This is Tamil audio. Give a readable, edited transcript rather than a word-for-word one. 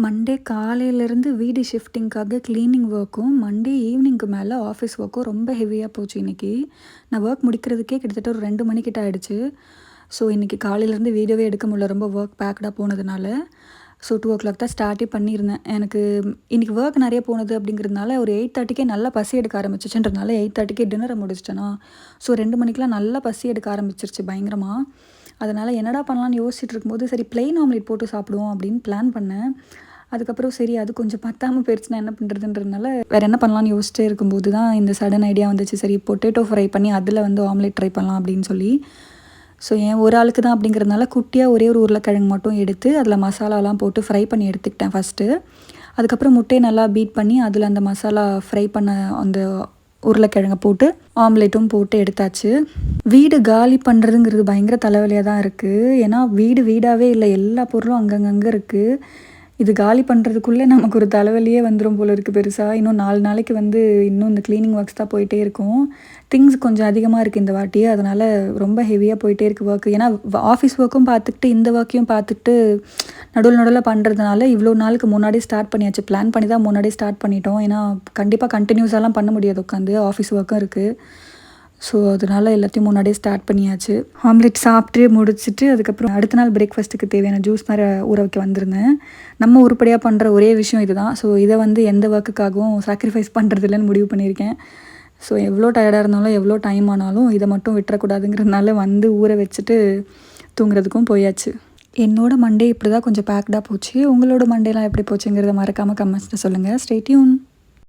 மண்டே காலையிலேருந்து வீடு ஷிஃப்டிங்க்காக கிளீனிங் ஒர்க்கும், மண்டே ஈவினிங்க்கு மேலே ஆஃபீஸ் ஒர்க்கும் ரொம்ப ஹெவியாக போச்சு இன்றைக்கி. நான் ஒர்க் முடிக்கிறதுக்கே கிட்டத்தட்ட ஒரு 2 மணிக்கிட்ட ஆகிடுச்சு. ஸோ இன்றைக்கி காலையிலேருந்து வீடியோவே எடுக்க முடியல, ரொம்ப ஒர்க் பேக்டாக போனதுனால. ஸோ 2:00 தான் ஸ்டார்ட்டே பண்ணியிருந்தேன். எனக்கு இன்றைக்கி ஒர்க் நிறைய போனது அப்படிங்கிறதுனால ஒரு 8:30க்கே நல்லா பசி எடுக்க ஆரம்பிச்சிச்சுன்றதுனால 8:30க்கே டின்னரை முடிச்சிட்டேனா. ஸோ 2 மணிக்கெலாம் நல்லா பசி எடுக்க ஆரம்பிச்சிருச்சு பயங்கரமாக. அதனால் என்னடா பண்ணலான்னு யோசிச்சுட்டு இருக்கும்போது சரி ப்ளெயின் ஆம்லேட் போட்டு சாப்பிடுவோம் அப்படின்னு பிளான் பண்ணேன். அதுக்கப்புறம் சரி அது கொஞ்சம் பத்தாமல் போயிடுச்சுன்னா என்ன பண்ணுறதுன்றதுனால வேறு என்ன பண்ணலான்னு யோசிச்சிட்டே இருக்கும்போது தான் இந்த சடன் ஐடியா வந்துச்சு. சரி பொட்டேட்டோ ஃப்ரை பண்ணி அதில் வந்து ஆம்லேட் ட்ரை பண்ணலாம் அப்படின்னு சொல்லி. ஸோ ஏன் ஒரு ஆளுக்கு தான் அப்படிங்கிறதுனால குட்டியாக ஒரே ஒரு உருளைக்கிழங்கு மட்டும் எடுத்து அதில் மசாலாலாம் போட்டு ஃப்ரை பண்ணி எடுத்துக்கிட்டேன் ஃபஸ்ட்டு. அதுக்கப்புறம் முட்டையை நல்லா பீட் பண்ணி அதில் அந்த மசாலா ஃப்ரை பண்ண அந்த உருளைக்கிழங்கை போட்டு ஆம்லேட்டும் போட்டு எடுத்தாச்சு. வீடு காலி பண்ணுறதுங்கிறது பயங்கர தலைவலியாக தான் இருக்குது. ஏன்னா வீடு வீடாகவே இல்லை, எல்லா பொருளும் அங்கங்கே இருக்குது. இது காலி பண்ணுறதுக்குள்ளே நமக்கு ஒரு தலைவலியே வந்துடும் போல இருக்குது பெருசாக. இன்னும் 4 நாளைக்கு வந்து இன்னும் இந்த க்ளீனிங் ஒர்க்ஸ் தான் போயிட்டே இருக்கும். திங்ஸ் கொஞ்சம் அதிகமாக இருக்குது இந்த வாட்டி, அதனால் ரொம்ப ஹெவியாக போயிட்டே இருக்குது ஒர்க்கு. ஏன்னா ஆஃபீஸ் ஒர்க்கும் பார்த்துக்கிட்டு இந்த ஒர்க்கையும் பார்த்துக்கிட்டு நடுவில் பண்ணுறதுனால இவ்வளோ நாளுக்கு முன்னாடியே ஸ்டார்ட் பண்ணியாச்சு. பிளான் பண்ணி தான் முன்னாடியே ஸ்டார்ட் பண்ணிட்டோம். ஏன்னா கண்டிப்பாக கண்டினியூஸாலாம் பண்ண முடியாது உட்காந்து, ஆஃபீஸ் ஒர்க்கும் இருக்குது. ஸோ அதனால் எல்லாத்தையும் முன்னாடியே ஸ்டார்ட் பண்ணியாச்சு. ஆம்லேட் சாப்பிட்டு முடிச்சுட்டு அதுக்கப்புறம் அடுத்த நாள் பிரேக்ஃபாஸ்ட்டுக்கு தேவையான ஜூஸ் மாதிரி ஊற வைக்க வந்திருந்தேன். நம்ம உருப்படியாக பண்ணுற ஒரே விஷயம் இதுதான். ஸோ இதை வந்து எந்த ஒர்க்குக்காகவும் சாக்ரிஃபைஸ் பண்ணுறது இல்லைன்னு முடிவு பண்ணியிருக்கேன். ஸோ எவ்வளோ டயர்டாக இருந்தாலும் எவ்வளோ டைம் ஆனாலும் இதை மட்டும் விட்டுறக்கூடாதுங்கிறதுனால வந்து ஊற வச்சுட்டு தூங்குறதுக்கும் போயாச்சு. என்னோடய மண்டே இப்படி தான் கொஞ்சம் பேக்டாக போச்சு. உங்களோட மண்டேலாம் எப்படி போச்சுங்கிறத மறக்காமல் கமெண்ட்ஸில் சொல்லுங்கள். Stay tune.